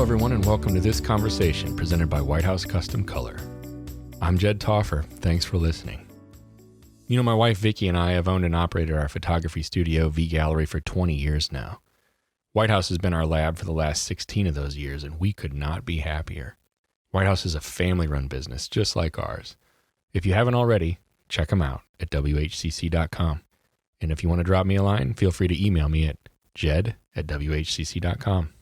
everyone, and welcome to this conversation presented by White House Custom Color. I'm Jed Taufer. Thanks for listening. You know, my wife Vicki and I have owned and operated our photography studio, V Gallery, for 20 years now. White House has been our lab for the last 16 of those years, and we could not be happier. White House is a family-run business, just like ours. If you haven't already, check them out at WHCC.com. And if you want to drop me a line, feel free to email me at jed@WHCC.com.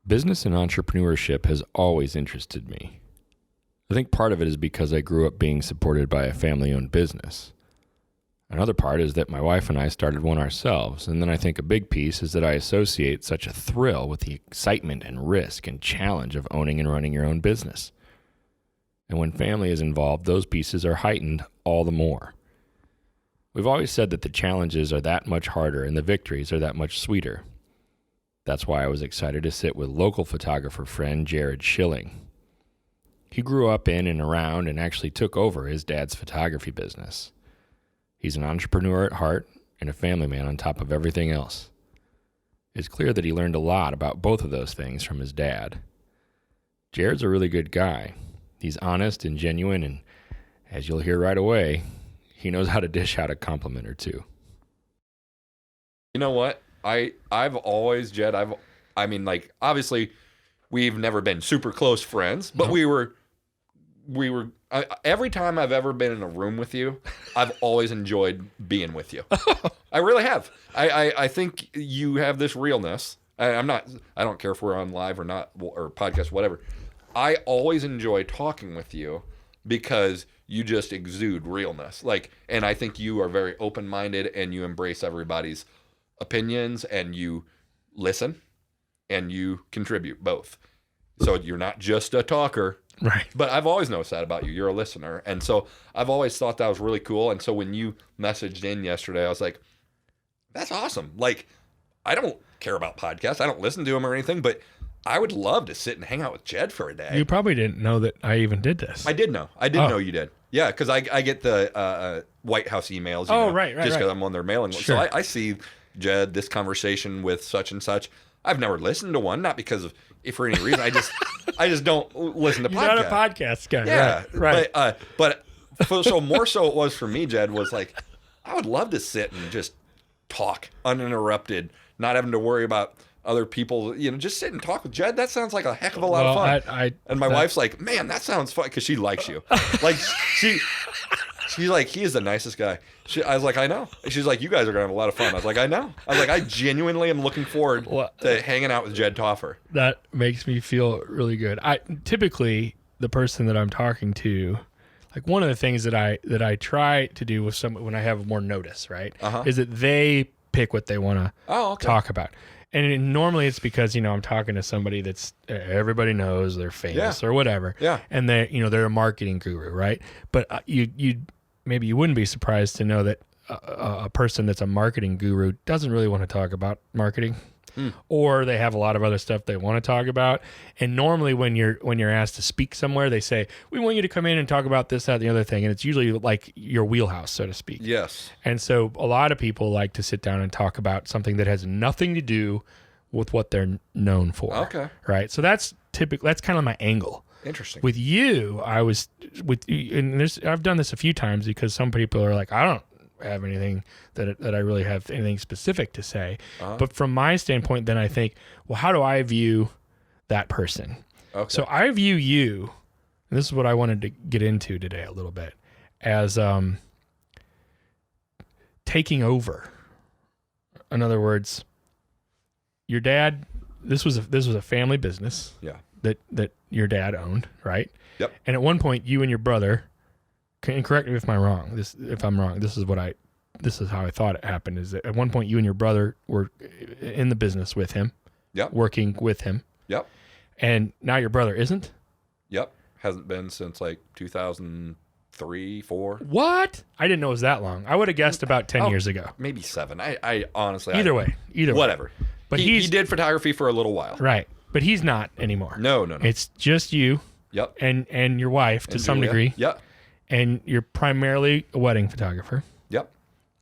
Business and entrepreneurship has always interested me. I think part of it is because I grew up being supported by a family-owned business. Another part is that my wife and I started one ourselves, and then I think a big piece is that I associate such a thrill with the excitement and risk and challenge of owning and running your own business. And when family is involved, those pieces are heightened all the more. We've always said that the challenges are that much harder and the victories are that much sweeter. That's why I was excited to sit with local photographer friend Jarod Schilling. He grew up in and around and actually took over his dad's photography business. He's an entrepreneur at heart and a family man on top of everything else. It's clear that he learned a lot about both of those things from his dad. Jared's a really good guy. He's honest and genuine, and as you'll hear right away, he knows how to dish out a compliment or two. You know what? I've always, Jed, obviously we've never been super close friends, but we were every time I've ever been in a room with you, I've always enjoyed being with you. I really have. I think you have this realness. I don't care if we're on live or not, or podcast, whatever. I always enjoy talking with you because you just exude realness. And I think you are very open-minded and you embrace everybody's opinions and you listen and you contribute both. So you're not just a talker. Right. But I've always noticed that about you. You're a listener. And so I've always thought that was really cool. And so when you messaged in yesterday, I was like, that's awesome. I don't care about podcasts. I don't listen to them or anything, but I would love to sit and hang out with Jed for a day. You probably didn't know that I even did this. I did know. I did know you did. Yeah, because I get the White House emails. Right. Just because I'm on their mailing list. Sure. So I see, Jed, this conversation with such and such. I've never listened to one, not because of for any reason. I just don't listen to podcasts. You're not a podcast guy. Yeah, right. But so more so it was for me, Jed, was I would love to sit and just talk uninterrupted, not having to worry about other people, just sit and talk with Jed. That sounds like a heck of a lot of fun. And my wife's like, man, that sounds fun, because she likes you. She's like, he is the nicest guy. I was like, I know. She's like, you guys are going to have a lot of fun. I was like, I know. I was like, I genuinely am looking forward to hanging out with Jed Taufer. That makes me feel really good. Typically, the person that I'm talking to, one of the things that I try to do with someone when I have more notice, right, is that they pick what they want to talk about. And normally it's because, I'm talking to somebody that's everybody knows, they're famous or whatever. Yeah. And they're a marketing guru, right? But maybe you wouldn't be surprised to know that a person that's a marketing guru doesn't really want to talk about marketing, or they have a lot of other stuff they want to talk about. And normally when you're asked to speak somewhere, they say, we want you to come in and talk about this, that, and the other thing. And it's usually like your wheelhouse, so to speak. Yes. And so a lot of people like to sit down and talk about something that has nothing to do with what they're known for. Okay. Right. So that's kind of my angle. Interesting. With you, and I've done this a few times because some people are like, I don't have anything that I really have anything specific to say. But from my standpoint, then I think, well, how do I view that person? Okay. So I view you, and this is what I wanted to get into today a little bit, as taking over. In other words, your dad, this was a family business. Yeah. That your dad owned, right? Yep. And at one point, you and your brother, and correct me if I'm wrong. This is how I thought it happened. Is that at one point you and your brother were in the business with him, working with him. Yep. And now your brother isn't. Yep. Hasn't been since 2003, 4. What? I didn't know it was that long. I would have guessed about 10 years ago. Maybe 7. I honestly. Either way. Whatever. But he did photography for a little while. Right. But he's not anymore. No. It's just you. Yep. And your wife to some degree. Yep. And you're primarily a wedding photographer. Yep.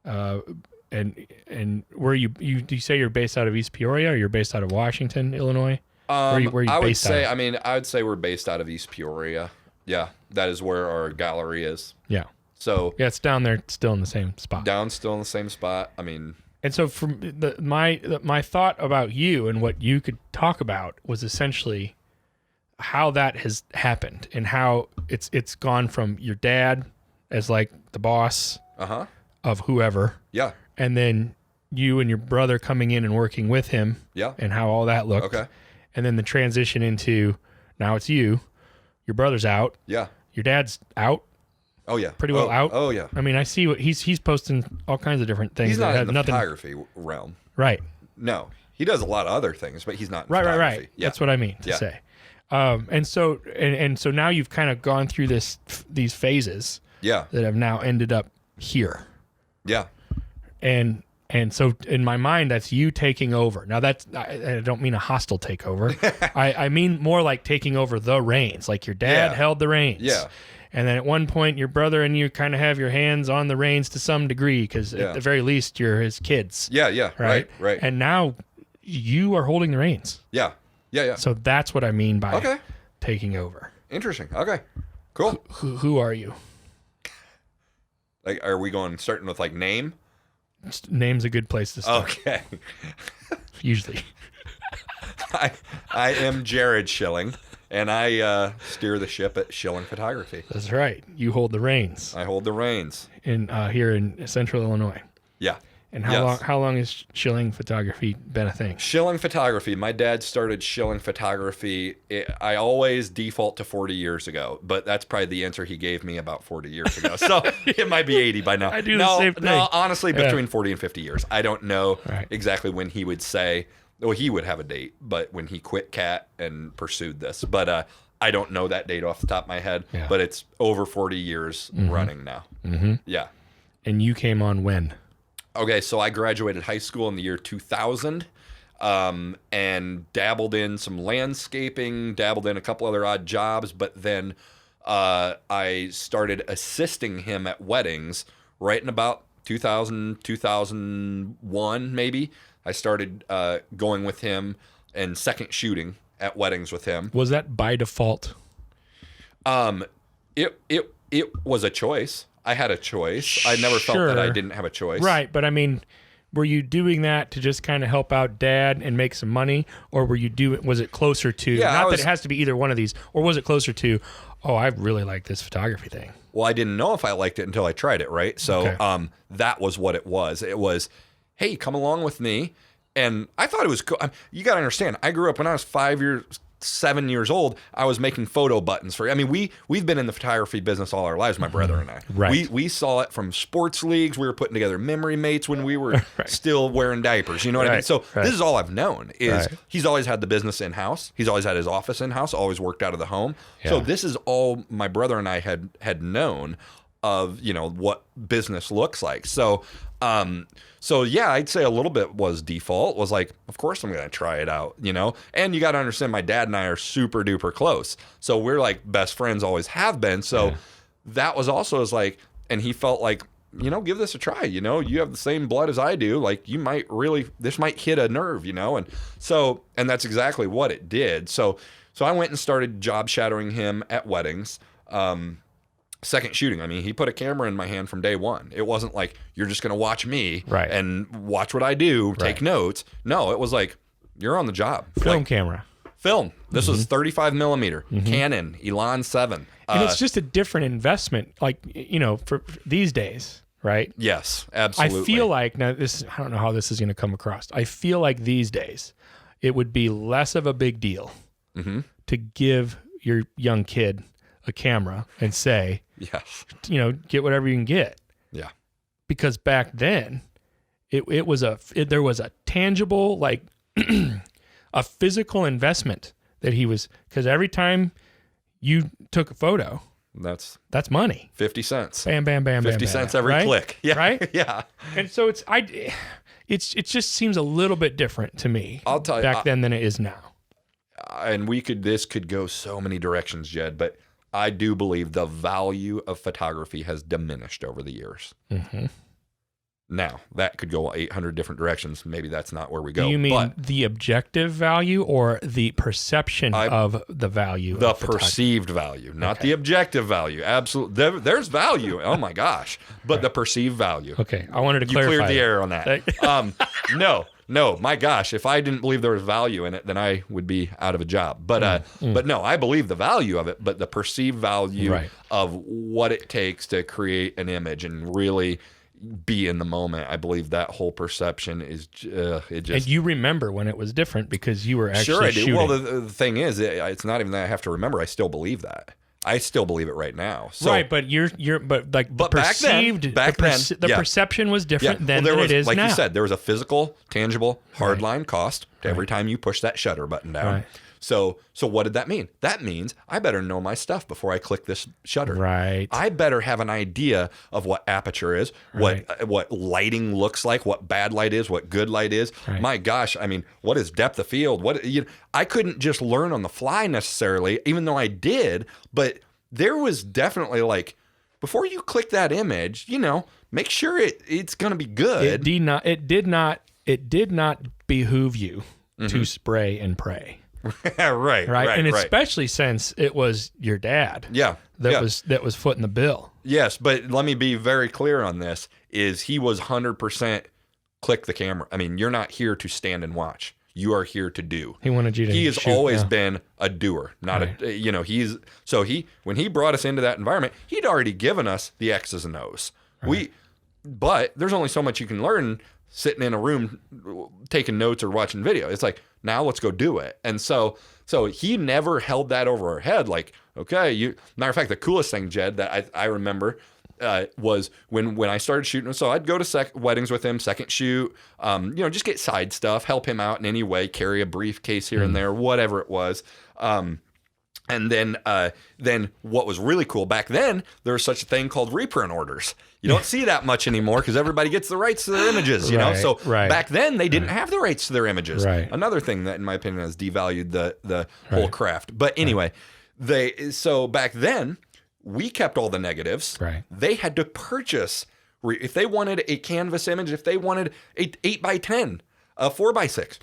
And where do you say you're based out of East Peoria, or you're based out of Washington, Illinois? Where you I would based say, out of? I would say we're based out of East Peoria. Yeah, that is where our gallery is. Yeah. So Yeah, it's down there, still in the same spot. down still in the same spot. I mean, And so from my thought about you and what you could talk about was essentially how that has happened and how it's gone from your dad as like the boss of whoever, yeah, and then you and your brother coming in and working with him, yeah, and how all that looked. okay, And then the transition into now it's you, your brother's out, yeah, your dad's out, oh yeah, pretty well out. Oh yeah, I mean, I see what he's posting all kinds of different things he's that not have in the nothing. photography realm. Right. No, he does a lot of other things, but he's not in Right. photography. Yeah. That's what I mean to Yeah. say. And so now you've kind of gone through these phases Yeah, that have now ended up here. yeah, And so in my mind, that's you taking over. Now I don't mean a hostile takeover. I mean more like taking over the reins. Like your dad Yeah. held the reins. Yeah. And then at one point, your brother and you kind of have your hands on the reins to some degree because Yeah. at the very least, you're his kids. yeah, Right. right, And now you are holding the reins. yeah, yeah. So that's what I mean by Okay, taking over. interesting. Okay, cool. Who are you? Like, are we starting with like name? Name's a good place to start. Okay. Usually. I am Jarod Schilling, and I steer the ship at Schilling Photography. That's right. You hold the reins I hold the reins. in here in Central Illinois. Yeah. And Yes. how long has Schilling Photography been a thing? Schilling Photography. My dad started Schilling Photography. I always default to 40 years ago, but that's probably the answer he gave me about 40 years ago. So it might be 80 by now. I do the same thing. No, honestly, Yeah. between 40 and 50 years. I don't know Right. exactly when he would say, well, he would have a date, but when he quit CAT and pursued this. But I don't know that date off the top of my head, Yeah. but it's over 40 years running now. Mm-hmm. Yeah. And you came on when? Okay, so I graduated high school in the year 2000 and dabbled in some landscaping, dabbled in a couple other odd jobs, but then I started assisting him at weddings right in about 2000, 2001 maybe. I started going with him and second shooting at weddings with him. Was that by default? It was a choice. I had a choice. I never felt that I didn't have a choice. Right, but I mean, were you doing that to just kind of help out dad and make some money, or was it closer to, Yeah, not that it has to be either one of these, or was it closer to, oh, I really like this photography thing? Well, I didn't know if I liked it until I tried it, right? So Okay. that was what it was. It was, hey, come along with me. And I thought it was cool. You got to understand, I grew up when I was 7 years old, I was making photo buttons for. I mean, we've been in the photography business all our lives, my brother and I. Right. We saw it from sports leagues. We were putting together memory mates when we were still wearing diapers. You know what I mean? So this is all I've known is he's always had the business in house. He's always had his office in house. Always worked out of the home. Yeah. So this is all my brother and I had known of, what business looks like. So yeah, I'd say a little bit was default, was like, of course I'm going to try it out, and you got to understand my dad and I are super duper close. So we're like best friends, always have been. So that was also like, and he felt like, give this a try, you have the same blood as I do. Like this might hit a nerve, and that's exactly what it did. So I went and started job shadowing him at weddings. Second shooting. I mean, he put a camera in my hand from day one. It wasn't like, you're just going to watch me and watch what I do, take notes. No, it was like, you're on the job. Film camera. Film. This was 35 millimeter Canon Elan 7. And it's just a different investment, like, for these days, right? Yes, absolutely. I feel like, now I don't know how this is going to come across. I feel like these days it would be less of a big deal to give your young kid a camera and say, yes, get whatever you can get. Yeah. Because back then there was a tangible, like a physical investment that because every time you took a photo, that's money. 50 cents. Bam, bam, bam, 50 bam, cents bam, every right? click. Yeah. Right? Yeah. And so it just seems a little bit different to me. I'll tell you, back then than it is now. And this could go so many directions, Jed, but I do believe the value of photography has diminished over the years. Now, that could go 800 different directions. Maybe that's not where we go. Do you mean but the objective value or the perception of the value? the of perceived value, not the objective value. Absolutely. There's value. Oh my gosh. But the perceived value. Okay. I wanted to You clarify. cleared the air on that. No, my gosh. If I didn't believe there was value in it, then I would be out of a job. But no, I believe the value of it, but the perceived value of what it takes to create an image and really be in the moment. I believe that whole perception is it just. And you remember when it was different because you were actually sure I do. shooting. Well, the thing is, it's not even that I have to remember. I still believe that. I still believe it right now. So, right, but but perceived back then, the perception was different then there than was, it is like now. you said, there was a physical, tangible, hardline cost to every time you push that shutter button down. Right. So what did that mean? That means I better know my stuff before I click this shutter. Right. I better have an idea of what aperture is, what lighting looks like, what bad light is, what good light is. Right. My gosh, I mean, what is depth of field? I couldn't just learn on the fly necessarily, even though I did, but there was definitely like, before you click that image, make sure it's going to be good. It did not behoove you to spray and pray. right. And especially since it was your dad. That was footing the bill. Yes, but let me be very clear on this: is he was 100% click the camera. I mean, you're not here to stand and watch. You are here to do. He wanted you to. He has shoot, always been a doer, not when he brought us into that environment, he'd already given us the X's and O's. Right. But there's only so much you can learn sitting in a room taking notes or watching video. It's like, now let's go do it. And so he never held that over our head. Like, okay, matter of fact, the coolest thing, Jed, that I remember was when I started shooting. So I'd go to weddings with him, second shoot, just get side stuff, help him out in any way, carry a briefcase here and there, whatever it was. And then what was really cool back then, there was such a thing called reprint orders. You don't see that much anymore because everybody gets the rights to their images, you know? So back then they didn't have the rights to their images. Right. Another thing that, in my opinion, has devalued the whole craft. But anyway, so back then we kept all the negatives. Right. They had to purchase, if they wanted a canvas image, if they wanted a 8x10, a 4x6,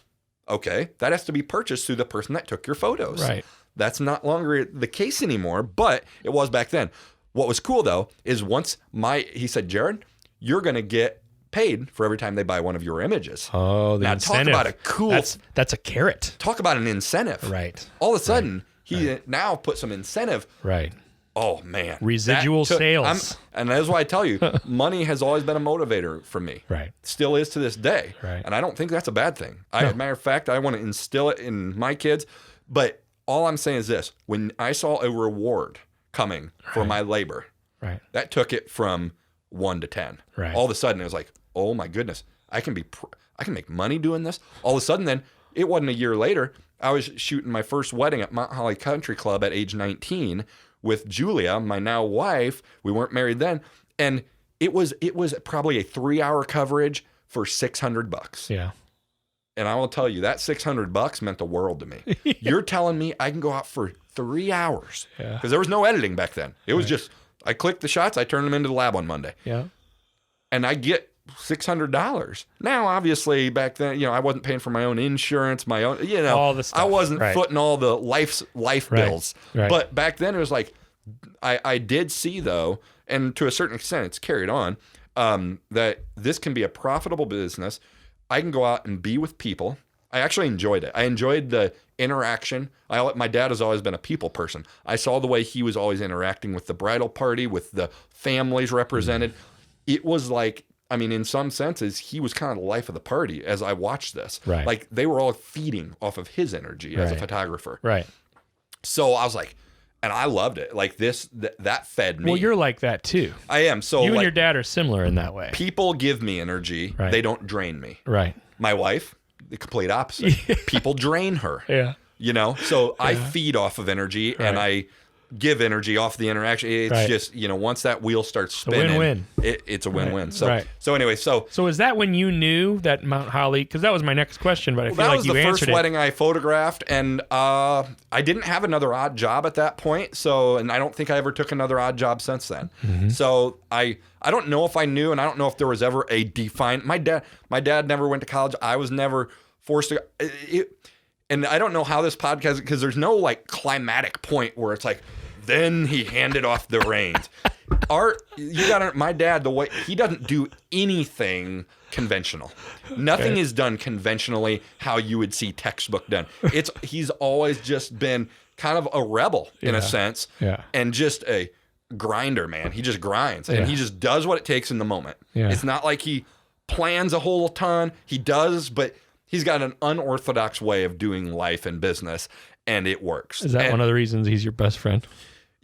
okay, that has to be purchased through the person that took your photos. Right. That's not longer the case anymore, but it was back then. What was cool, though, is he said, Jarod, you're going to get paid for every time they buy one of your images. Oh, the incentive. Talk about a cool... That's a carrot. Talk about an incentive. Right. All of a sudden, he now put some incentive. Right. Oh, man. Residual sales. And that's why I tell you, money has always been a motivator for me. Right. Still is to this day. Right. And I don't think that's a bad thing. Matter of fact, I want to instill it in my kids. But all I'm saying is this. When I saw a reward coming for my labor, that took it from 1 to 10. Right. All of a sudden, it was like, oh, my goodness. I can make money doing this. All of a sudden, then, it wasn't a year later. I was shooting my first wedding at Mount Holly Country Club at age 19 with Julia, my now wife. We weren't married then. And it was probably a 3-hour coverage for $600. Yeah. And I will tell you, that $600 meant the world to me. You're telling me I can go out for 3 hours. Yeah. Because there was no editing back then. It was just, I clicked the shots, I turned them into the lab on Monday. Yeah. And I get $600. Now, obviously, back then, I wasn't paying for my own insurance, my own, all the stuff. I wasn't footing all the life bills. Right. But back then, it was like, I did see, though, and to a certain extent, it's carried on, that this can be a profitable business. I can go out and be with people. I actually enjoyed it. I enjoyed the interaction. My dad has always been a people person. I saw the way he was always interacting with the bridal party, with the families represented. It was like, in some senses, he was kind of the life of the party as I watched this. Right. Like, they were all feeding off of his energy as a photographer. Right. So I was like, and I loved it. Like, that fed me. Well, you're like that too. I am. So you and your dad are similar in that way. People give me energy. They don't drain me. Right. My wife, the complete opposite. People drain her. Yeah. So I feed off of energy, and give energy off the interaction. It's just, once that wheel starts spinning, win-win. It's a win-win. So anyway, so is that when you knew that Mount Holly? Because that was my next question, but I feel that like was you the answered first it. wedding I photographed, and I didn't have another odd job at that point. So, and I don't think I ever took another odd job since then. So I don't know if I knew, and I don't know if there was ever a defined. My dad never went to college. I was never forced to. And I don't know how this podcast, because there's no like climatic point where it's like, then he handed off the reins. My dad, the way he doesn't do anything conventional. Nothing is done conventionally how you would see textbook done. He's always just been kind of a rebel in a sense, and just a grinder, man. He just grinds, and he just does what it takes in the moment. It's not like he plans a whole ton. He does, but he's got an unorthodox way of doing life and business, and it works. Is that one of the reasons he's your best friend?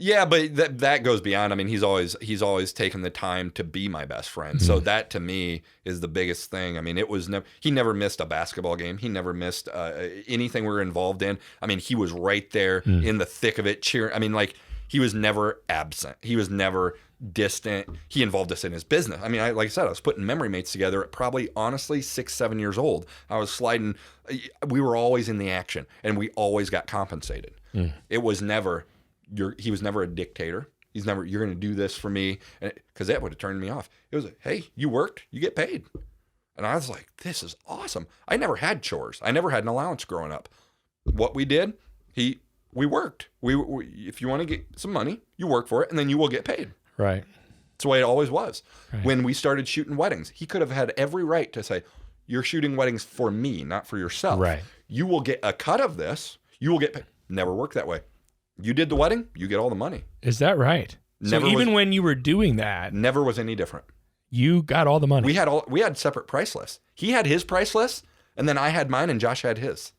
Yeah, but that goes beyond. I mean, he's always taken the time to be my best friend. So that to me is the biggest thing. I mean, he never missed a basketball game. He never missed anything we were involved in. I mean, he was right there in the thick of it, cheering. I mean, like, he was never absent. He was never distant. He involved us in his business. I mean, like I said, I was putting memory mates together at probably, honestly, 6-7 years old. I was sliding. We were always in the action, and we always got compensated. It was never. He was never a dictator. He's never, you're going to do this for me, because that would have turned me off. It was like, hey, you worked, you get paid. And I was like, this is awesome. I never had chores. I never had an allowance growing up. What we did, we worked. We if you want to get some money, you work for it, and then you will get paid. Right. That's the way it always was. Right. When we started shooting weddings, he could have had every right to say, you're shooting weddings for me, not for yourself. Right. You will get a cut of this. You will get paid. Never worked that way. You did the wedding, you get all the money. Is that right? So even when you were doing that, never was any different. You got all the money. We had separate price lists. He had his price list, and then I had mine, and Josh had his.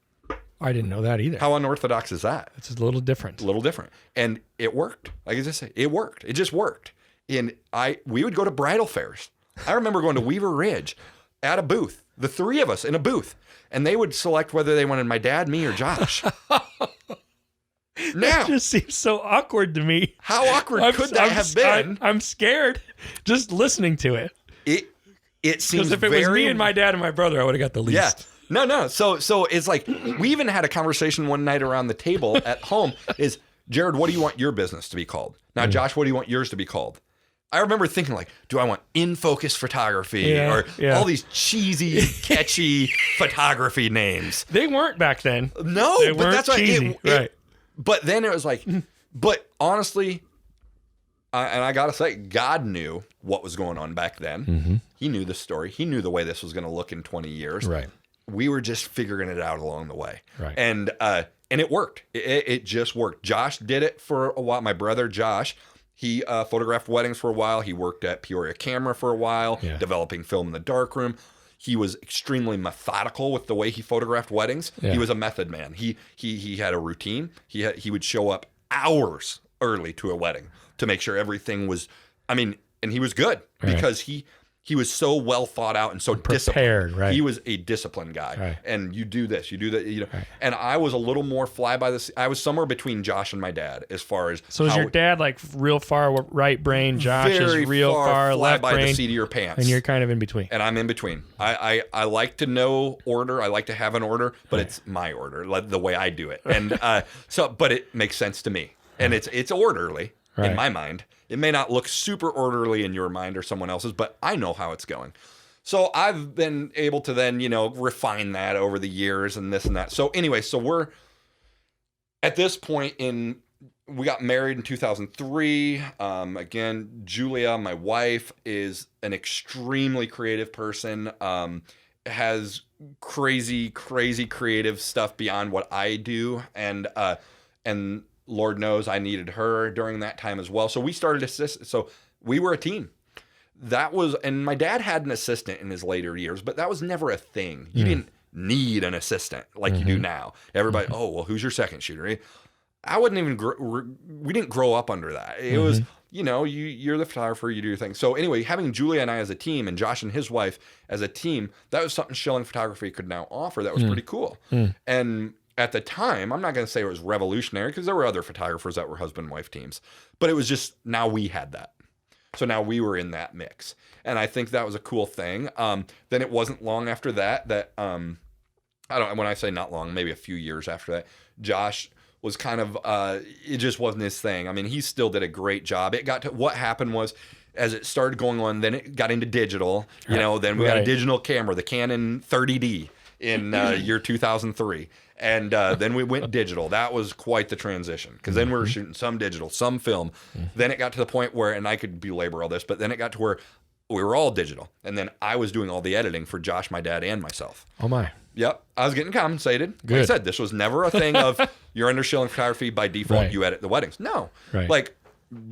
I didn't know that either. How unorthodox is that? It's a little different. A little different. And it worked. Like I just say, it worked. It just worked. And we would go to bridal fairs. I remember going to Weaver Ridge at a booth, the three of us in a booth, and they would select whether they wanted my dad, me, or Josh. Now, that just seems so awkward to me. How awkward could that have been? I'm scared just listening to it. It seems because if it was me and my dad and my brother, I would have got the least. Yeah. No. So it's like, we even had a conversation one night around the table at home is, Jarod, what do you want your business to be called? Now, Josh, what do you want yours to be called? I remember thinking like, do I want In Focus Photography or all these cheesy, catchy photography names? They weren't back then. No, but that's cheesy. Right. But then it was like, but honestly, and I got to say, God knew what was going on back then. Mm-hmm. He knew the story. He knew the way this was going to look in 20 years. Right. We were just figuring it out along the way. Right. And it worked. It just worked. Josh did it for a while. My brother, Josh, he photographed weddings for a while. He worked at Peoria Camera for a while, developing film in the darkroom. He was extremely methodical with the way he photographed weddings. Yeah. He was a method man. He had a routine. He would show up hours early to a wedding to make sure everything was, and he was good because he was so well thought out and so disciplined. Right. He was a disciplined guy. Right. And you do this, you do that, Right. And I was a little more fly by the seat. I was somewhere between Josh and my dad as far as. So is your dad like real far right brain? Josh is real far left by brain. The seat of your pants. And you're kind of in between. And I'm in between. I like to know order. I like to have an order, but it's my order, like the way I do it. And but it makes sense to me. And it's orderly in my mind. It may not look super orderly in your mind or someone else's, but I know how it's going. So I've been able to then, refine that over the years and this and that. So anyway, so we're at this point we got married in 2003. Again, Julia, my wife, is an extremely creative person, has crazy creative stuff beyond what I do. And Lord knows I needed her during that time as well. So we started so we were a team. And my dad had an assistant in his later years, but that was never a thing. You didn't need an assistant like you do now. Everybody, oh, well, who's your second shooter? I wouldn't even, we didn't grow up under that. It was, you're the photographer, you do your thing. So anyway, having Julia and I as a team and Josh and his wife as a team, that was something Schilling Photography could now offer. That was pretty cool. And at the time, I'm not going to say it was revolutionary because there were other photographers that were husband and wife teams, but it was just now we had that. So now we were in that mix. And I think that was a cool thing. Then it wasn't long after that, when I say not long, maybe a few years after that, Josh was kind of, it just wasn't his thing. I mean, he still did a great job. What happened was, as it started going on, then it got into digital, then we got a digital camera, the Canon 30D in year 2003. And then we went digital. That was quite the transition because then we were shooting some digital, some film. Then it got to the point where, and I could belabor all this, but then it got to where we were all digital. And then I was doing all the editing for Josh, my dad, and myself. Oh, my. Yep. I was getting compensated. Good. Like I said, this was never a thing of you're under Schilling Photography by default, Right. you edit the weddings. No. Right. Like,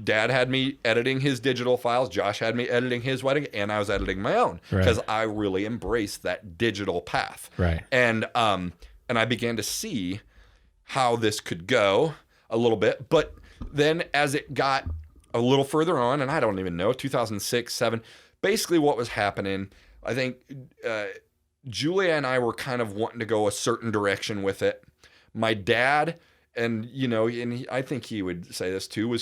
Dad had me editing his digital files. Josh had me editing his wedding, and I was editing my own because I really embraced that digital path. Right. And I began to see how this could go a little bit. But then as it got a little further on, and I don't even know, 2006, 2007, basically what was happening, I think Julia and I were kind of wanting to go a certain direction with it. My dad, and I think he would say this too,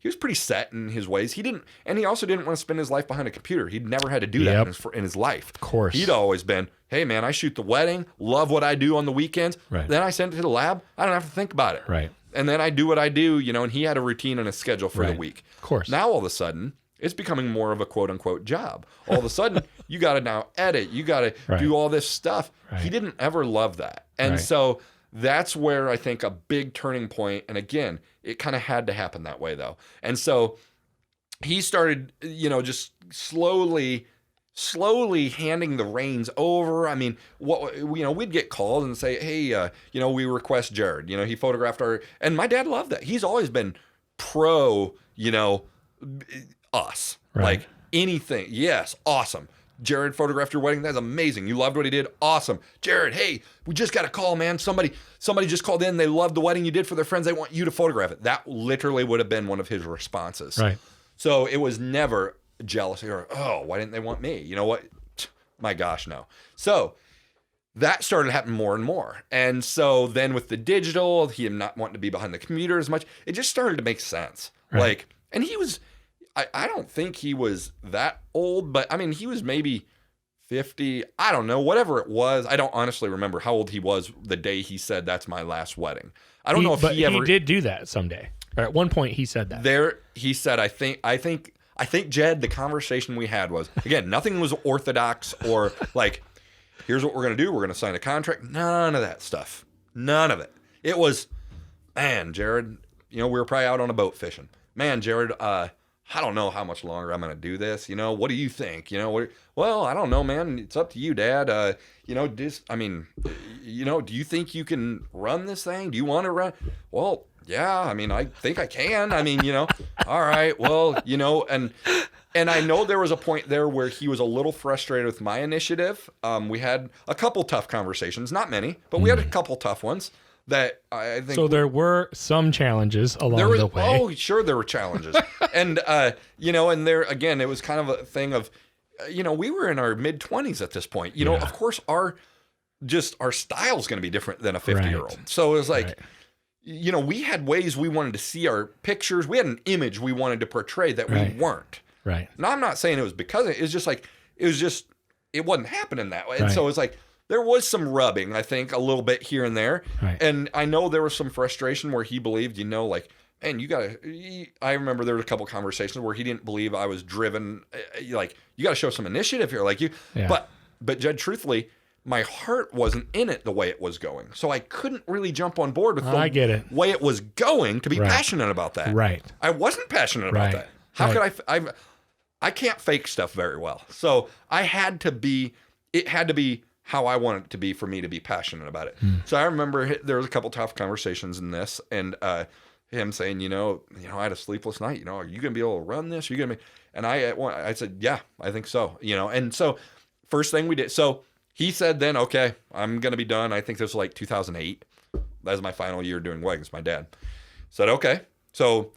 he was pretty set in his ways. He also didn't want to spend his life behind a computer. He'd never had to do that in his life. Of course. He'd always been, hey man, I shoot the wedding, love what I do on the weekends. Right. Then I send it to the lab. I don't have to think about it. Right. And then I do what I do, and he had a routine and a schedule for the week. Of course. Now all of a sudden, it's becoming more of a quote unquote job. All of a sudden, you got to now edit. You got to do all this stuff. Right. He didn't ever love that. And so that's where I think a big turning point, and again, it kind of had to happen that way though. And so he started, just slowly handing the reins over. I mean, we'd get called and say, hey, we request Jarod. He photographed and my dad loved that. He's always been pro, us. Right. Like anything. Yes, awesome. Jarod photographed your wedding. That's amazing. You loved what he did. Awesome. Jarod, hey, we just got a call, man. Somebody just called in. They loved the wedding you did for their friends. They want you to photograph it. That literally would have been one of his responses. Right. So it was never jealousy or, oh, why didn't they want me? You know what? My gosh, no. So that started happening more and more. And so then with the digital, him not wanting to be behind the computer as much, it just started to make sense. Right. And he was, I don't think he was that old, but I mean, he was maybe 50, I don't know, whatever it was. I don't honestly remember how old he was the day he said, that's my last wedding. I don't know if he ever did do that someday. Or at one point he said that. He said, I think, Jed, the conversation we had was, again, nothing was orthodox or like, here's what we're going to do. We're going to sign a contract. None of that stuff. None of it. It was, man, Jarod, we were probably out on a boat fishing. Man, Jarod, I don't know how much longer I'm going to do this. What do you think? Well, I don't know, man. It's up to you, Dad. Do you think you can run this thing? Do you want to run? Well, yeah, I mean, I think I can. I mean, all right, well, and I know there was a point there where he was a little frustrated with my initiative. We had a couple tough conversations, not many, but we had a couple tough ones that I think. So there were some challenges along the way. Oh, sure, there were challenges. And, and there, again, it was kind of a thing of, we were in our mid-20s at this point. Of course, our style's going to be different than a 50-year-old. Right. So it was like, we had ways we wanted to see our pictures. We had an image we wanted to portray that we weren't. Right. Now, I'm not saying it was because it was just like, it wasn't happening that way. And Right. so it's like, there was some rubbing, I think, a little bit here and there. Right. And I know there was some frustration where he believed, like, man, I remember there were a couple conversations where he didn't believe I was driven. Like, you got to show some initiative here. Like but Jed, truthfully, my heart wasn't in it the way it was going. So I couldn't really jump on board with the way it was going to be passionate about that. Right. I wasn't passionate about that. How could I can't fake stuff very well. So it had to be how I want it to be for me to be passionate about it. So I remember there was a couple tough conversations in this, and him saying, I had a sleepless night. Are you going to be able to run this? Are you going to be? And I said, yeah, I think so. And so first thing we did. So he said, then, okay, I'm going to be done. I think this was like 2008. That was my final year doing weddings. My dad said, okay, so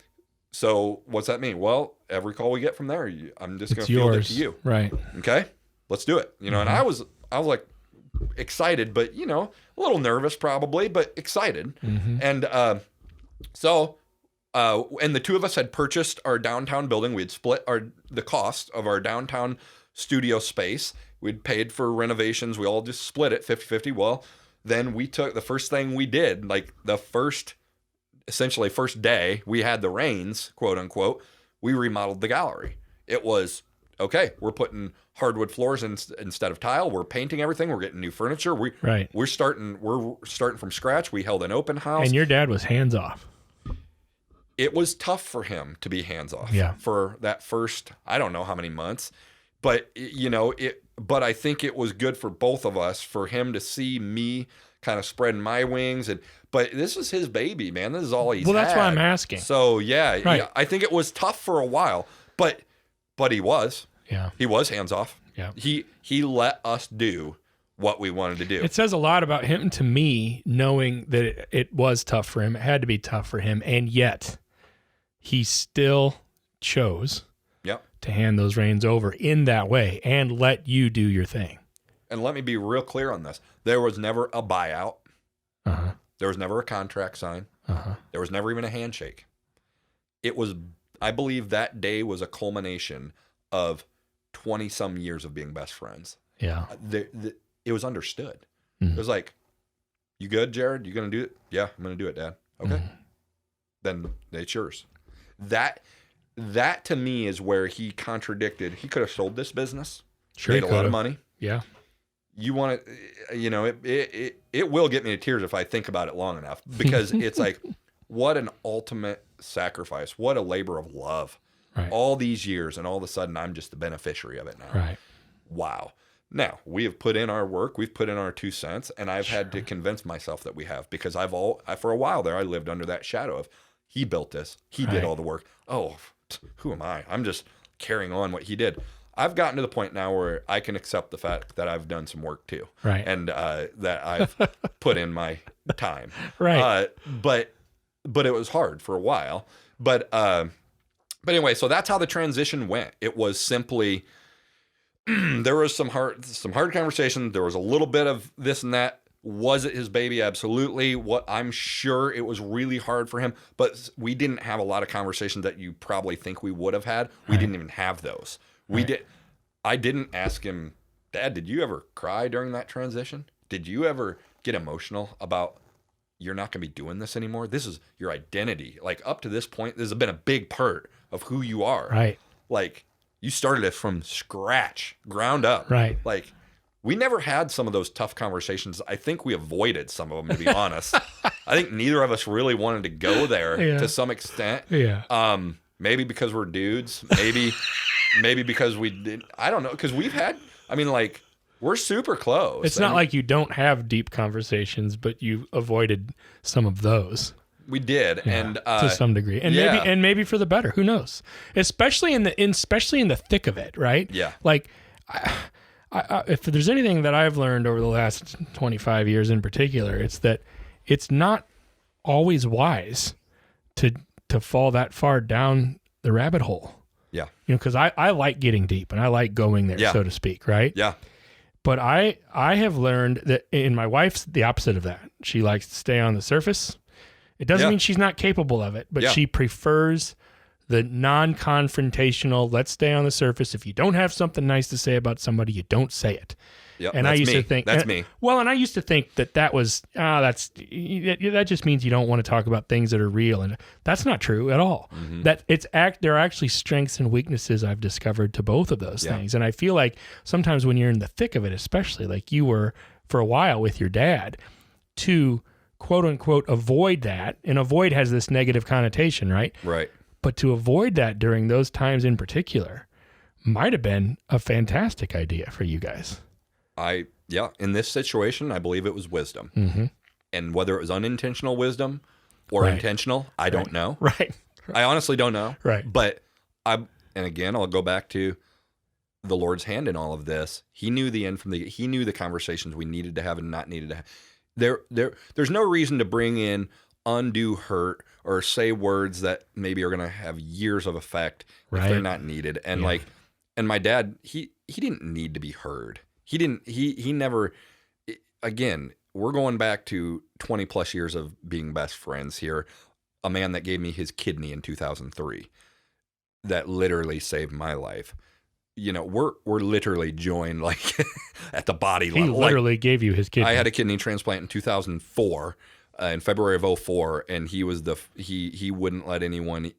what's that mean? Well, every call we get from there, I'm just going to field it to you. Right. Okay, let's do it. And I was like, excited, but a little nervous probably, but excited. And and the two of us had purchased our downtown building. We had split the cost of our downtown studio space. We'd paid for renovations. We all just split it 50-50. Well, then we took the first thing we did, like essentially first day we had the reins, quote unquote, we remodeled the gallery. It was, okay, we're putting hardwood floors instead of tile. We're painting everything. We're getting new furniture. We're starting from scratch. We held an open house. And your dad was hands off. It was tough for him to be hands off for that first, I don't know how many months, but but I think it was good for both of us, for him to see me kind of spreading my wings. But this is his baby, man. This is all he's Well, that's had. why I'm asking. So yeah, I think it was tough for a while, but he was hands off. Yeah. He let us do what we wanted to do. It says a lot about him to me, knowing that it was tough for him. It had to be tough for him. And yet he still chose to hand those reins over in that way and let you do your thing. And let me be real clear on this. There was never a buyout. Uh-huh. There was never a contract sign. Uh-huh. There was never even a handshake. It was, I believe that day was a culmination of 20 some years of being best friends. Yeah. It was understood. It was like, you good, Jarod? You going to do it? Yeah, I'm going to do it, Dad. Okay. Then it's yours. That to me is where he contradicted. He could have sold this business, made a lot of money. Yeah. You want to, it will get me to tears if I think about it long enough, because it's like, what an ultimate sacrifice. What a labor of love. Right. All these years, and all of a sudden I'm just the beneficiary of it now. Right. Wow. Now, we have put in our work, we've put in our 2 cents, and I've had to convince myself that we have, because for a while there, I lived under that shadow of, he built this, he did all the work. Oh, who am I? I'm just carrying on what he did. I've gotten to the point now where I can accept the fact that I've done some work too. Right. And that I've put in my time. Right. But it was hard for a while. But anyway, so that's how the transition went. It was simply, there was some hard conversation. There was a little bit of this and that. Was it his baby? Absolutely. I'm sure it was really hard for him, but we didn't have a lot of conversations that you probably think we would have had. We didn't even have those. I didn't ask him, Dad, did you ever cry during that transition? Did you ever get emotional about, you're not going to be doing this anymore? This is your identity. Like, up to this point, this has been a big part of who you are. Right. Like, you started it from scratch, ground up. Right. Like, we never had some of those tough conversations. I think we avoided some of them, to be honest. I think neither of us really wanted to go there to some extent. Yeah. Maybe because we're dudes. Maybe because we didn't. I don't know. Because we're super close. It's not like you don't have deep conversations, but you avoided some of those. We did, and to some degree, and maybe for the better. Who knows? Especially in the thick of it, right? Yeah. Like, if there's anything that I've learned over the last 25 years in particular, it's that it's not always wise to fall that far down the rabbit hole. Yeah. Because I like getting deep and I like going there, so to speak, right? Yeah. But I have learned that, and my wife's the opposite of that. She likes to stay on the surface. It doesn't mean she's not capable of it, but she prefers the non-confrontational, let's stay on the surface. If you don't have something nice to say about somebody, you don't say it. Yep, and I used to think that's me. Well, and I used to think that was that just means you don't want to talk about things that are real, and that's not true at all. Mm-hmm. There are actually strengths and weaknesses I've discovered to both of those things, and I feel like sometimes when you're in the thick of it, especially like you were for a while with your dad, to quote unquote avoid that, and avoid has this negative connotation, right? Right. But to avoid that during those times in particular might have been a fantastic idea for you guys. In this situation, I believe it was wisdom. Mm-hmm. And whether it was unintentional wisdom or intentional, I don't know. Right. I honestly don't know. Right. But and again, I'll go back to the Lord's hand in all of this. He knew the end from he knew the conversations we needed to have and not needed to have. There's no reason to bring in undue hurt or say words that maybe are going to have years of effect if they're not needed. And and my dad, he didn't need to be heard. He never, again, we're going back to 20 plus years of being best friends here. A man that gave me his kidney in 2003 that literally saved my life. You know, we're literally joined like at the body level. He literally gave you his kidney. I had a kidney transplant in 2004, in February of 2004, and he was he wouldn't let anyone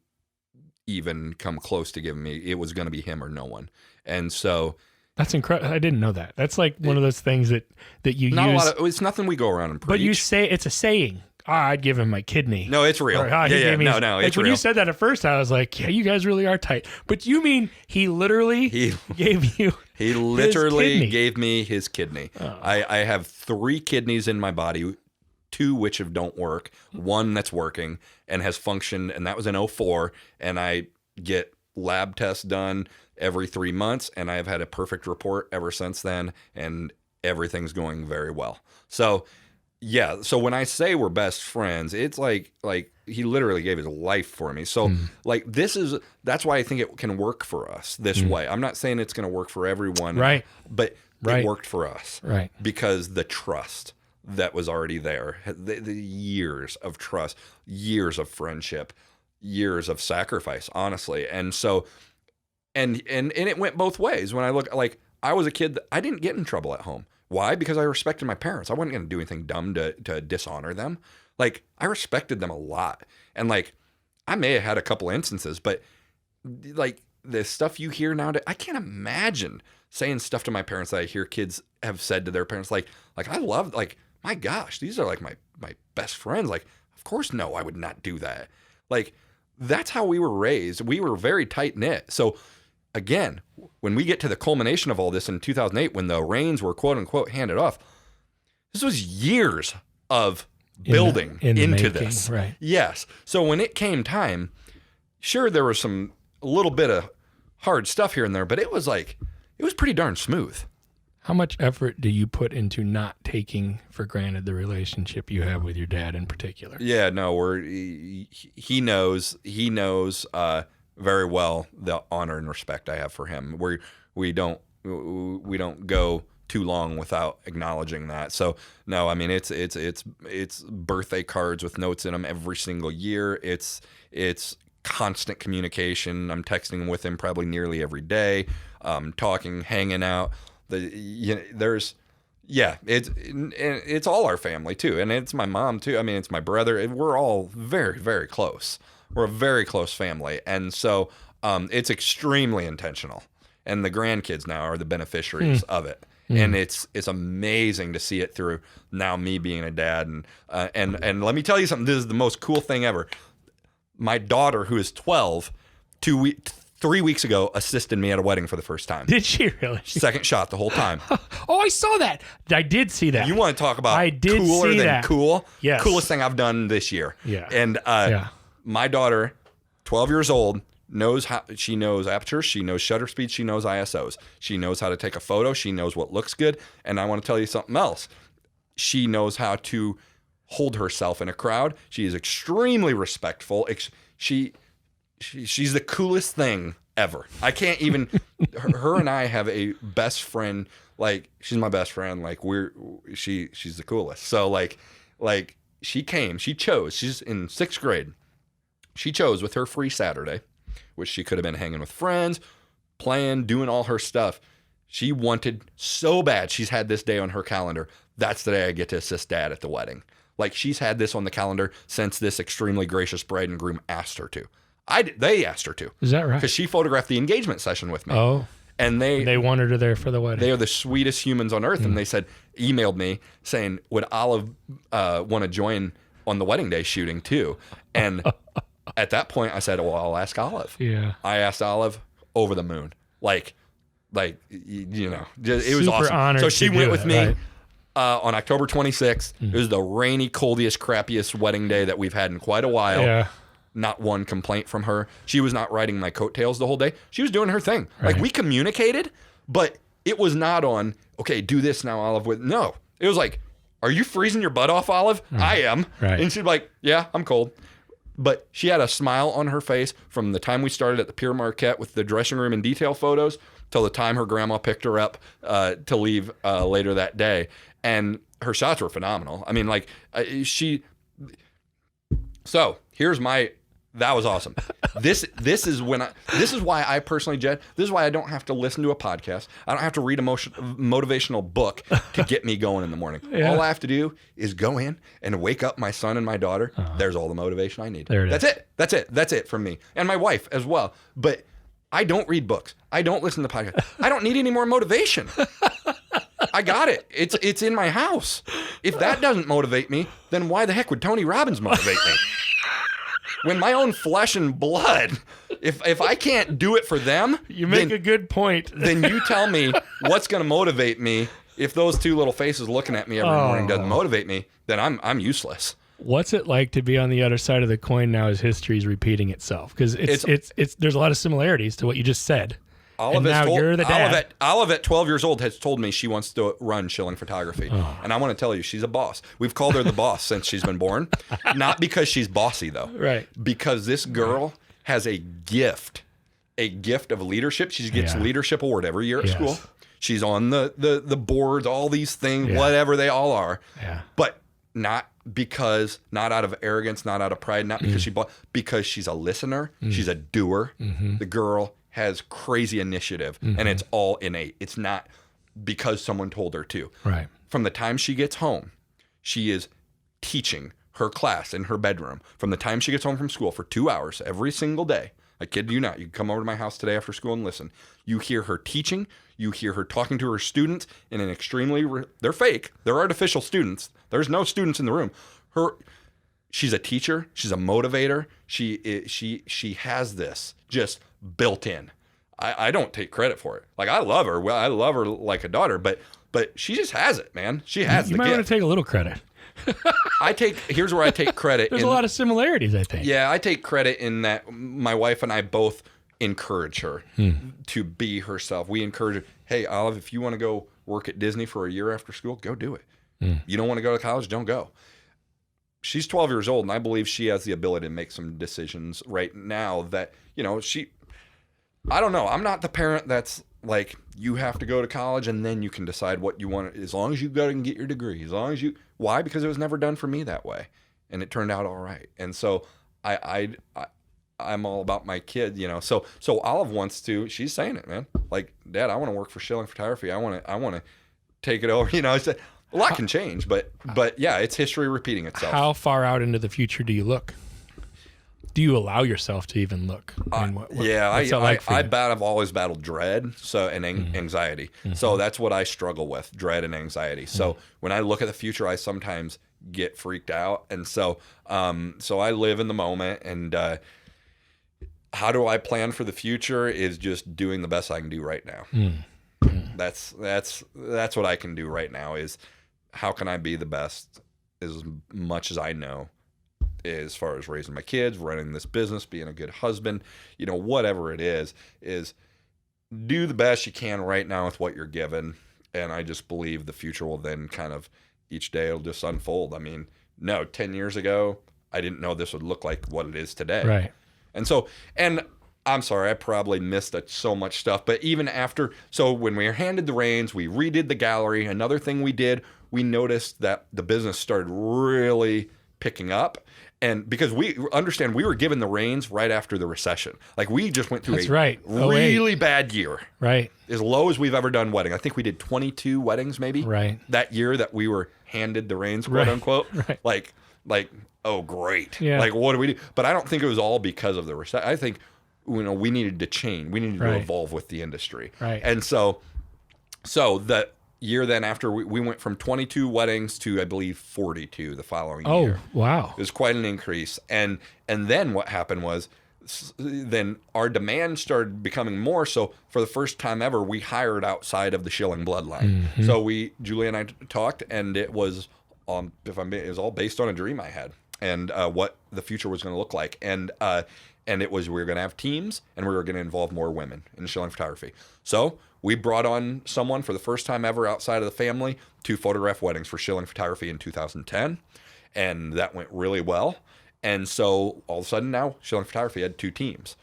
even come close to giving me. It was going to be him or no one. And so that's incredible. I didn't know that. That's like one of those things that you not use. a lot of, it's nothing we go around and preach. But you say it's a saying. I'd give him my kidney. No, it's real. Or, No, like it's when real. you said that at first, I was like, yeah, you guys really are tight. But you mean he literally gave you He literally kidney. gave me his kidney. Oh. I have 3 kidneys in my body, 2 which don't work, 1 that's working and has functioned, and that was in 2004, and I get lab tests done every 3 months, and I have had a perfect report ever since then, and everything's going very well. So yeah, so when I say we're best friends, it's like he literally gave his life for me. So like that's why I think it can work for us this way. I'm not saying it's going to work for everyone, Right. But it worked for us, Right. Because the trust that was already there, the years of trust, years of friendship, years of sacrifice, honestly. And so, and it went both ways. When I look, like I was a kid, I didn't get in trouble at home. Why? Because I respected my parents. I wasn't going to do anything dumb to dishonor them. Like, I respected them a lot. And, like, I may have had a couple instances, but, like, the stuff you hear nowadays, I can't imagine saying stuff to my parents that I hear kids have said to their parents. Like I love, like, my gosh, these are, like, my best friends. Like, of course, no, I would not do that. Like, that's how we were raised. We were very tight-knit. So, again, when we get to the culmination of all this in 2008, when the reins were quote unquote handed off, this was years of building into this. Right. Yes. So when it came time, sure, there was a little bit of hard stuff here and there, but it was pretty darn smooth. How much effort do you put into not taking for granted the relationship you have with your dad in particular? Yeah, no, he knows very well the honor and respect I have for him. We don't go too long without acknowledging that. So no, I mean it's birthday cards with notes in them every single year. It's constant communication. I'm texting with him probably nearly every day, talking, hanging out. It's all our family too, and it's my mom too. I mean, it's my brother. We're all very, very close. We're a very close family, and so it's extremely intentional. And the grandkids now are the beneficiaries of it, and it's amazing to see it through now. Me being a dad, and let me tell you something. This is the most cool thing ever. My daughter, who is 12, 3 weeks ago, assisted me at a wedding for the first time. Did she really? Second shot the whole time. Oh, I saw that. I did see that. You want to talk about I did cooler see than that. cool? Yes. Coolest thing I've done this year. Yeah. And my daughter, 12 years old, she knows aperture, she knows shutter speed, she knows ISOs. She knows how to take a photo, she knows what looks good. And I want to tell you something else. She knows how to hold herself in a crowd. She is extremely respectful. She's the coolest thing ever. I can't even her and I have a best friend. Like, she's my best friend. Like, she's the coolest. So like she chose, she's in 6th grade. She chose with her free Saturday, which she could have been hanging with friends, playing, doing all her stuff. She wanted so bad. She's had this day on her calendar. That's the day I get to assist Dad at the wedding. Like, she's had this on the calendar since this extremely gracious bride and groom asked her to. They asked her to. Is that right? Because she photographed the engagement session with me. Oh. And they wanted her there for the wedding. They are the sweetest humans on earth. And they emailed me saying, would Olive want to join on the wedding day shooting too? And at that point I said, well, I'll ask Olive. Yeah. I asked Olive, over the moon. Like, you know, it was Super awesome. honored So she to went do with it, me right? On October 26th. It was the rainy, coldiest, crappiest wedding day that we've had in quite a while. Yeah. Not one complaint from her. She was not riding my coattails the whole day. She was doing her thing. Right. Like, we communicated, but it was not on, okay, do this now, Olive. No. It was like, are you freezing your butt off, Olive? I am. Right. And she'd be like, yeah, I'm cold. but she had a smile on her face from the time we started at the Pier Marquette with the dressing room and detail photos till the time her grandma picked her up to leave later that day. And her shots were phenomenal. I mean, like so here's that was awesome. This is why I personally, Jed, this is why I don't have to listen to a podcast. I don't have to read a motivational book to get me going in the morning. Yeah. All I have to do is go in and wake up my son and my daughter. There's all the motivation I need. That's it from me. And my wife as well. But I don't read books. I don't listen to podcasts. I don't need any more motivation. I got it. It's in my house. If that doesn't motivate me, then why the heck would Tony Robbins motivate me? When my own flesh and blood, if I can't do it for them, you make a good point. Then you tell me what's going to motivate me. If those two little faces looking at me every morning doesn't motivate me, then I'm useless. What's it like to be on the other side of the coin now as history is repeating itself? Because it's there's a lot of similarities to what you just said. Olive, you're the dad. Olive at 12 years old has told me she wants to run Schilling Photography. And I want to tell you, she's a boss. We've called her the boss since she's been born. Not because she's bossy, though. Right. Because this girl has a gift of leadership. She gets leadership award every year at school. She's on the boards, all these things, whatever they all are. Yeah. But not out of arrogance, not out of pride, not because because she's a listener. She's a doer. The girl has crazy initiative, and it's all innate. It's not because someone told her to. Right. From the time she gets home, she is teaching her class in her bedroom. From the time she gets home from school for 2 hours every single day. I kid you not. You can come over to my house today after school and listen. You hear her teaching. You hear her talking to her students in an they're fake. They're artificial students. There's no students in the room. She's a teacher. She's a motivator. She has this just built in. I don't take credit for it. Like, I love her. Well, I love her like a daughter, but she just has it, man. She has you the might gift. want to take a little credit. Here's where I take credit. There's a lot of similarities, I think. Yeah, I take credit in that my wife and I both encourage her to be herself. We encourage her, hey, Olive, if you want to go work at Disney for a year after school, go do it. You don't want to go to college, don't go. She's 12 years old, and I believe she has the ability to make some decisions right now that, I don't know. I'm not the parent that's like, you have to go to college and then you can decide what you want, as long as you go and get your degree. Why? Because it was never done for me that way, and it turned out all right. And so I'm all about my kid, So Olive wants to. She's saying it, man. Like, Dad, I want to work for Schilling Photography. I want to take it over. It's a lot can change, but yeah, it's history repeating itself. How far out into the future do you look? Do you allow yourself to even look? I've always battled dread and anxiety. So that's what I struggle with, dread and anxiety. So when I look at the future, I sometimes get freaked out. And so I live in the moment, and how do I plan for the future is just doing the best I can do right now. That's what I can do right now, is how can I be the best as much as I know, as far as raising my kids, running this business, being a good husband, whatever it is do the best you can right now with what you're given. And I just believe the future will then kind of, each day it'll just unfold. I mean, 10 years ago, I didn't know this would look like what it is today. Right. And I'm sorry, I probably missed so much stuff, but even after, when we were handed the reins, we redid the gallery. Another thing we did, we noticed that the business started really picking up. And because we understand, we were given the reins right after the recession. Like, we just went through really bad year. Right. As low as we've ever done wedding. I think we did 22 weddings maybe. Right. That year that we were handed the reins, quote unquote. Right. Like, oh, great. Yeah. Like, what do we do? But I don't think it was all because of the recession. I think, we needed to change. We needed to evolve with the industry. Right. And so the year then after, we went from 22 weddings to, I believe, 42 the following year. Oh, wow. It was quite an increase. And then what happened was, then our demand started becoming more. So for the first time ever, we hired outside of the Schilling bloodline. So Julie and I talked, and it was, it was all based on a dream I had, and what the future was going to look like. And it was, we were going to have teams, and we were going to involve more women in Schilling Photography. So we brought on someone for the first time ever outside of the family to photograph weddings for Schilling Photography in 2010. And that went really well. And so all of a sudden now Schilling Photography had 2 teams.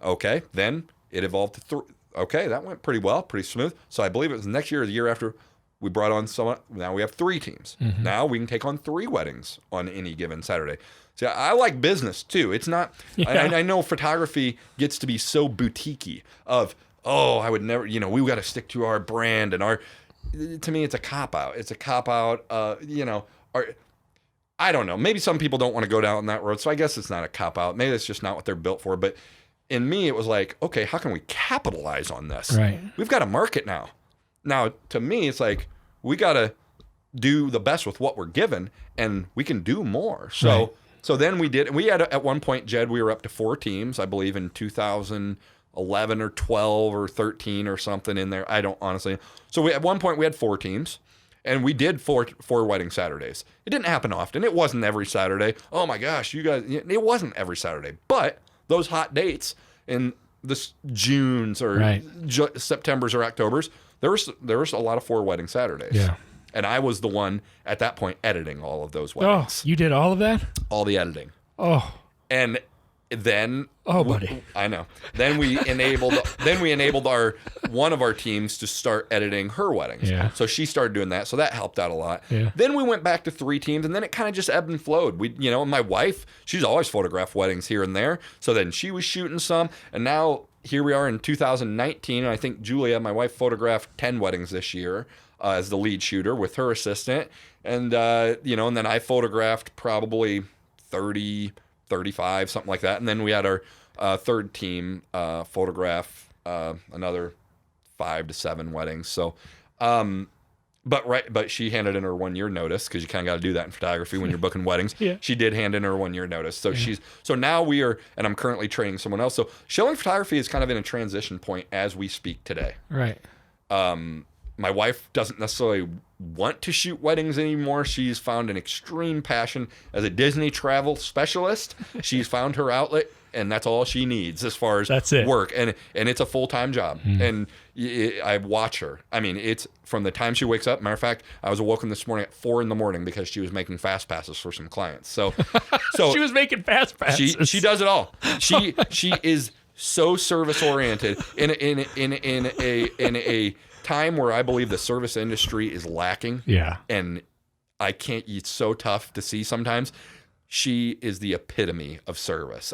Okay. Then it evolved to 3. Okay. That went pretty well, pretty smooth. So I believe it was the next year or the year after we brought on someone. Now we have 3 teams. Now we can take on 3 weddings on any given Saturday. See, I like business too. It's not, I know photography gets to be so boutique-y of, I would never, we got to stick to our brand and to me, it's a cop-out. It's a cop-out, I don't know. Maybe some people don't want to go down that road, so I guess it's not a cop-out. Maybe it's just not what they're built for. But in me, it was like, okay, how can we capitalize on this? Right. We've got a market now. Now, to me, it's like, we got to do the best with what we're given, and we can do more. So then we had, at one point, Jed, we were up to 4 teams, I believe, in 2011 or 12 or 13 or something in there. I don't honestly. So at one point, we had 4 teams. And we did 4 wedding Saturdays. It didn't happen often. It wasn't every Saturday. Oh my gosh, you guys! It wasn't every Saturday. But those hot dates in the Junes or Septembers or Octobers, there was a lot of 4 wedding Saturdays. Yeah. And I was the one at that point editing all of those weddings. Oh, you did all of that? All the editing. Oh. And then buddy. I know. Then we enabled one of our teams to start editing her weddings. Yeah. So she started doing that. So that helped out a lot. Yeah. Then we went back to 3 teams, and then it kind of just ebbed and flowed. My wife, she's always photographed weddings here and there. So then she was shooting some, and now here we are in 2019. And I think Julia, my wife, photographed 10 weddings this year as the lead shooter with her assistant, and and then I photographed probably 30. 35, something like that. And then we had our third team photograph another 5 to 7 weddings. So, but she handed in her 1-year notice, because you kind of got to do that in photography when you're booking weddings. Yeah. She did hand in her 1-year notice. So so now we are, and I'm currently training someone else. So Schilling Photography is kind of in a transition point as we speak today. Right. My wife doesn't necessarily want to shoot weddings anymore. She's found an extreme passion as a Disney travel specialist. She's found her outlet, and that's all she needs as far as work. And it's a full-time job. And I watch her. I mean, it's from the time she wakes up. Matter of fact, I was awoken this morning at 4 a.m. because she was making fast passes for some clients. So she was making fast passes. She does it all. She is so service oriented in a time where I believe the service industry is lacking. Yeah. And it's so tough to see sometimes. She is the epitome of service.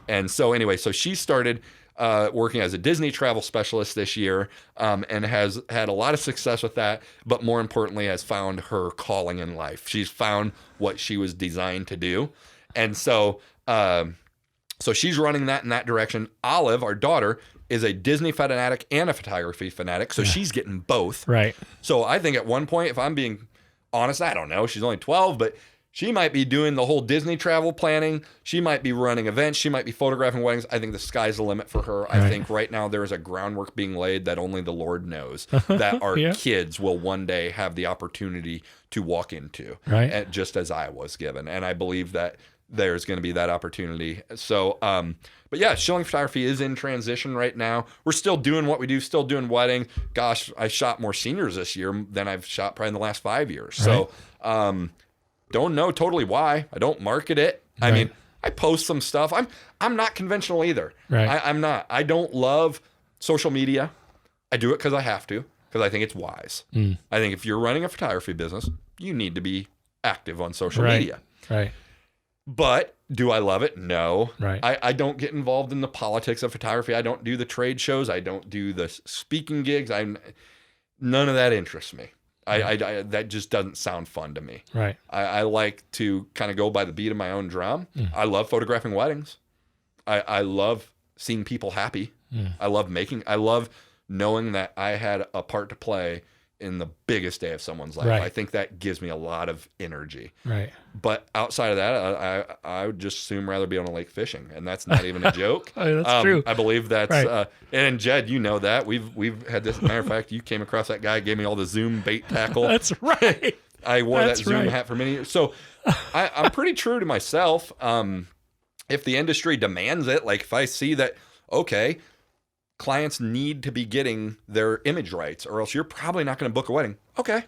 And so anyway, so she started working as a Disney travel specialist this year, and has had a lot of success with that, but more importantly has found her calling in life. She's found what she was designed to do. And so she's running that in that direction. Olive, our daughter, is a Disney fanatic and a photography fanatic, so she's getting both. Right. So I think at one point, if I'm being honest, I don't know, she's only 12, but she might be doing the whole Disney travel planning. She might be running events. She might be photographing weddings. I think the sky's the limit for her. I think right now there is a groundwork being laid that only the Lord knows that our kids will one day have the opportunity to walk into, just as I was given. And I believe that there's going to be that opportunity. So, but yeah, Schilling Photography is in transition right now. We're still doing what we do, still doing weddings. Gosh, I shot more seniors this year than I've shot probably in the last 5 years. So, don't know totally why. I don't market it. I mean, I post some stuff. I'm not conventional either. Right. I'm not. I don't love social media. I do it because I have to, because I think it's wise. I think if you're running a photography business, you need to be active on social media. Right. But do I love it? No. Right. I don't get involved in the politics of photography. I don't do the trade shows. I don't do the speaking gigs. None of that interests me. I that just doesn't sound fun to me. Right. I like to kind of go by the beat of my own drum. I love photographing weddings. I love seeing people happy. I love knowing that I had a part to play in the biggest day of someone's life. Right. I think that gives me a lot of energy. Right. But outside of that, I would just assume rather be on a lake fishing, and that's not even a joke. That's true. I believe that's right. And Jed, you know that we've had this. Matter of fact, you came across that guy, gave me all the Zoom bait tackle. That's right. I wore that Zoom hat for many years. So I'm pretty true to myself. If the industry demands it, like if I see that, okay, clients need to be getting their image rights, or else you're probably not going to book a wedding. Okay,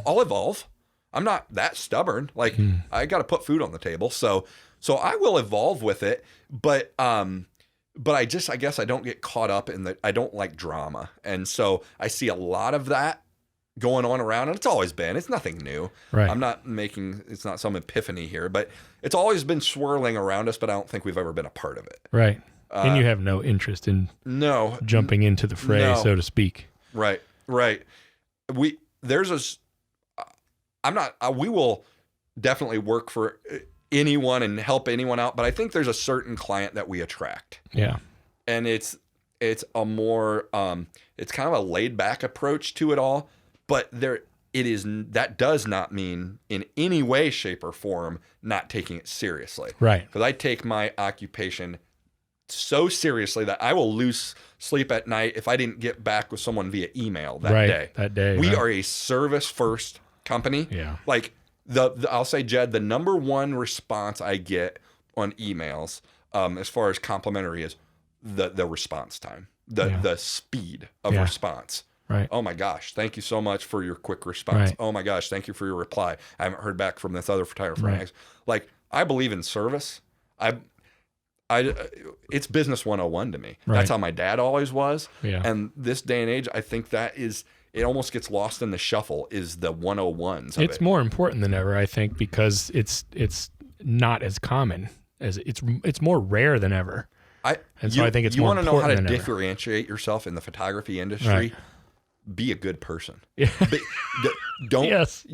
I'll evolve. I'm not that stubborn. Like I got to put food on the table. So So I will evolve with it, but I guess I don't get caught up in I don't like drama. And so I see a lot of that going on around, and it's always been. It's nothing new. Right. It's not some epiphany here, but it's always been swirling around us, but I don't think we've ever been a part of it. Right. And you have no interest in jumping into the fray, so to speak. Right. We will definitely work for anyone and help anyone out, but I think there's a certain client that we attract. Yeah. And it's a more it's kind of a laid back approach to it all, but that does not mean in any way, shape, or form not taking it seriously. Right. Because I take my occupation so seriously that I will lose sleep at night if I didn't get back with someone via email that day. We are a service first company. Yeah. Like I'll say, Jed, the number one response I get on emails, as far as complimentary, is the response time, the speed of response. Right. Oh my gosh, thank you so much for your quick response. Right. Oh my gosh, thank you for your reply. I haven't heard back from this other photographer. Right. Like, I believe in service. It's business 101 to me. Right. That's how my dad always was. Yeah. And this day and age, I think it almost gets lost in the shuffle, is the 101s of It's more important than ever, I think, because it's not as common as it's more rare than ever. I think it's more important than ever. You want to know how to differentiate yourself in the photography industry? Right. Be a good person. Yeah. Don't Yes.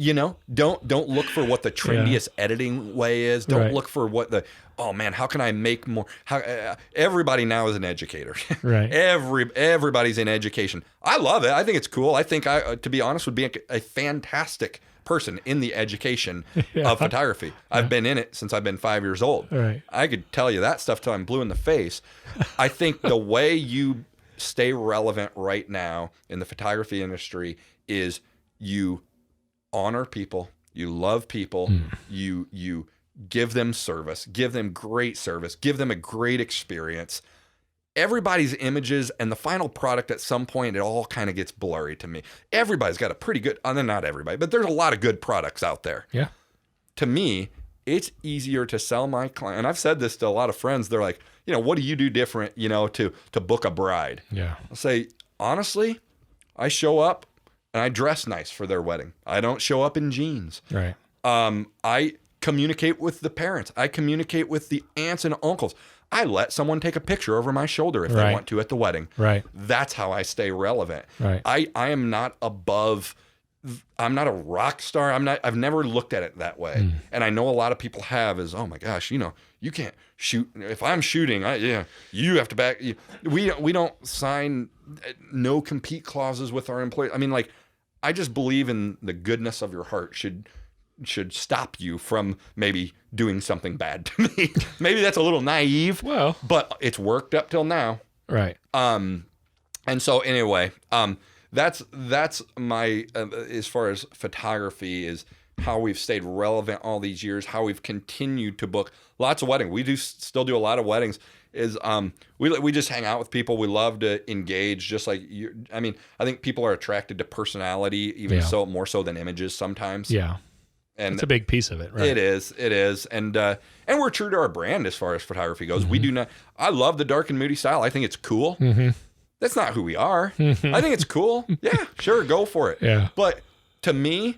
Don't look for what the trendiest editing way is. Don't look for what how can I make more? Everybody now is an educator. Right. Everybody's in education. I love it. I think it's cool. I think to be honest, would be a fantastic person in the education of photography. I've been in it since I've been 5 years old. Right. I could tell you that stuff till I'm blue in the face. I think the way you stay relevant right now in the photography industry is you honor people, you love people, you give them service, give them great service, give them a great experience. Everybody's images and the final product, at some point, it all kind of gets blurry to me. Everybody's got a pretty good, not everybody, but there's a lot of good products out there. Yeah. To me, it's easier to sell my client. And I've said this to a lot of friends. They're like, what do you do different, to book a bride? Yeah. I'll say, honestly, I show up and I dress nice for their wedding. I don't show up in jeans. Right. I communicate with the parents. I communicate with the aunts and uncles. I let someone take a picture over my shoulder if they want to at the wedding. Right. That's how I stay relevant. Right. I am not above. I'm not a rock star. I've never looked at it that way. And I know a lot of people have is, oh my gosh, you can't shoot. If I'm shooting, you have to back. We don't sign no compete clauses with our employees. I mean, like, I just believe in the goodness of your heart should stop you from maybe doing something bad to me. Maybe that's a little naive. Well, but it's worked up till now. Right. And so anyway, that's my as far as photography is how we've stayed relevant all these years, how we've continued to book lots of weddings. We still do a lot of weddings. We just hang out with people. We love to engage, just like you. I mean, I think people are attracted to personality, even more so than images sometimes. Yeah. And it's a big piece of it, right? It is. And we're true to our brand as far as photography goes. We do not. I love the dark and moody style. I think it's cool. That's not who we are. I think it's cool. Yeah, sure, go for it. Yeah. But to me,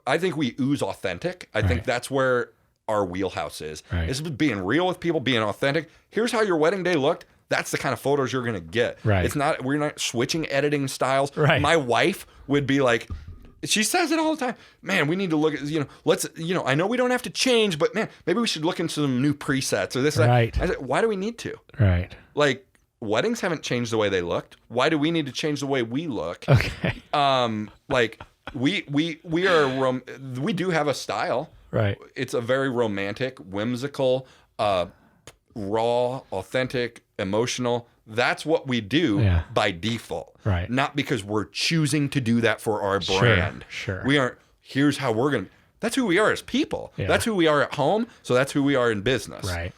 I think we ooze authentic. I think that's where our wheelhouse is. Right. It's being real with people, being authentic. Here's how your wedding day looked. That's the kind of photos you're going to get. Right. We're not switching editing styles. Right. My wife would be like, she says it all the time. Man, we need to look at, let's, I know we don't have to change, but man, maybe we should look into some new presets or this. Right. I said, why do we need to? Right. Like, weddings haven't changed the way they looked. Why do we need to change the way we look? Okay. Like we do have a style. Right. It's a very romantic, whimsical, raw, authentic, emotional. That's what we do by default. Right. Not because we're choosing to do that for our brand. Sure. We aren't, here's how we're going to, that's who we are as people. Yeah. That's who we are at home. So that's who we are in business. Right.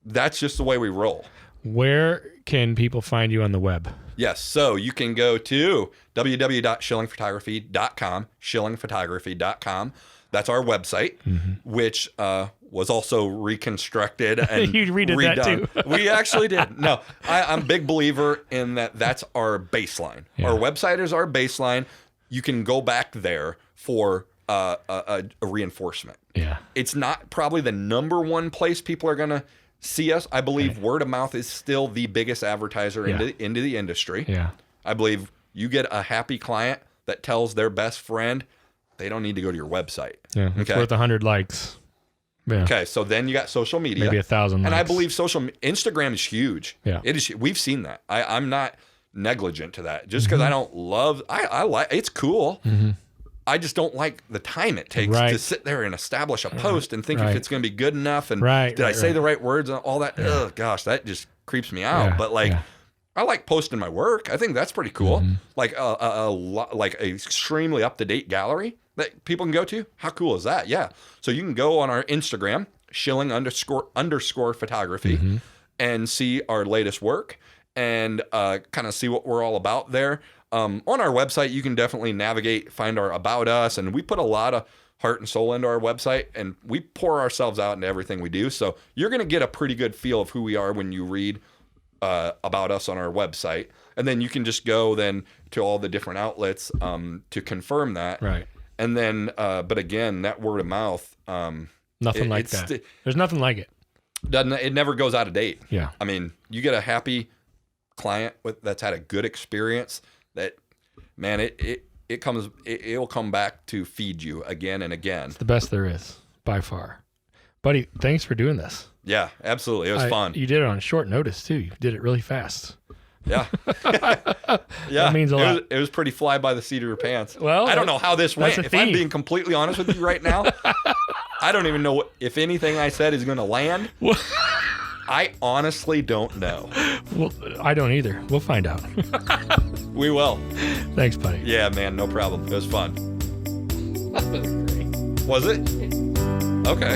That's just the way we roll. Where can people find you on the web? Yes. So you can go to www.schillingphotography.com, schillingphotography.com. That's our website, which was also reconstructed and You redid redone. that too. We actually did. No, I'm a big believer in that. That's our baseline. Yeah. Our website is our baseline. You can go back there for a reinforcement. Yeah. It's not probably the number one place people are going to see us. I believe word of mouth is still the biggest advertiser into the industry. Yeah. I believe you get a happy client that tells their best friend, they don't need to go to your website. Yeah. It's Okay. worth 100 likes. Yeah. Okay, so then you got social media. Maybe 1,000 likes. And I believe Instagram is huge. Yeah. It is. We've seen that. I'm not negligent to that. Just because I don't love, I like, it's cool. I just don't like the time it takes to sit there and establish a post and think if it's going to be good enough and did I say the right words and all that. Oh gosh, that just creeps me out. But like, I like posting my work. I think that's pretty cool. Like like a extremely up to date gallery that people can go to. How cool is that? Yeah. So you can go on our Instagram, Schilling _ photography, and see our latest work and kind of see what we're all about there. On our website, you can definitely navigate, find our About Us, and we put a lot of heart and soul into our website, and we pour ourselves out into everything we do. So you're going to get a pretty good feel of who we are when you read about us on our website, and then you can just go then to all the different outlets to confirm that. Right. And then, but again, that word of mouth. Nothing like that. There's nothing like it. It never goes out of date. Yeah. I mean, you get a happy client that's had a good experience. That, man, it'll come back to feed you again and again. It's the best there is by far. Buddy, thanks for doing this. Yeah, absolutely. It was fun. You did it on short notice too. You did it really fast. Yeah. That means a lot. It was pretty fly by the seat of your pants. Well, I don't know how this went. that's a If I'm theme. being completely honest with you right now, I don't even know if anything I said is going to land. I honestly don't know. Well, I don't either. We'll find out. We will. Thanks, buddy. Yeah, man, no problem. It was fun. That was great. Was it? Okay.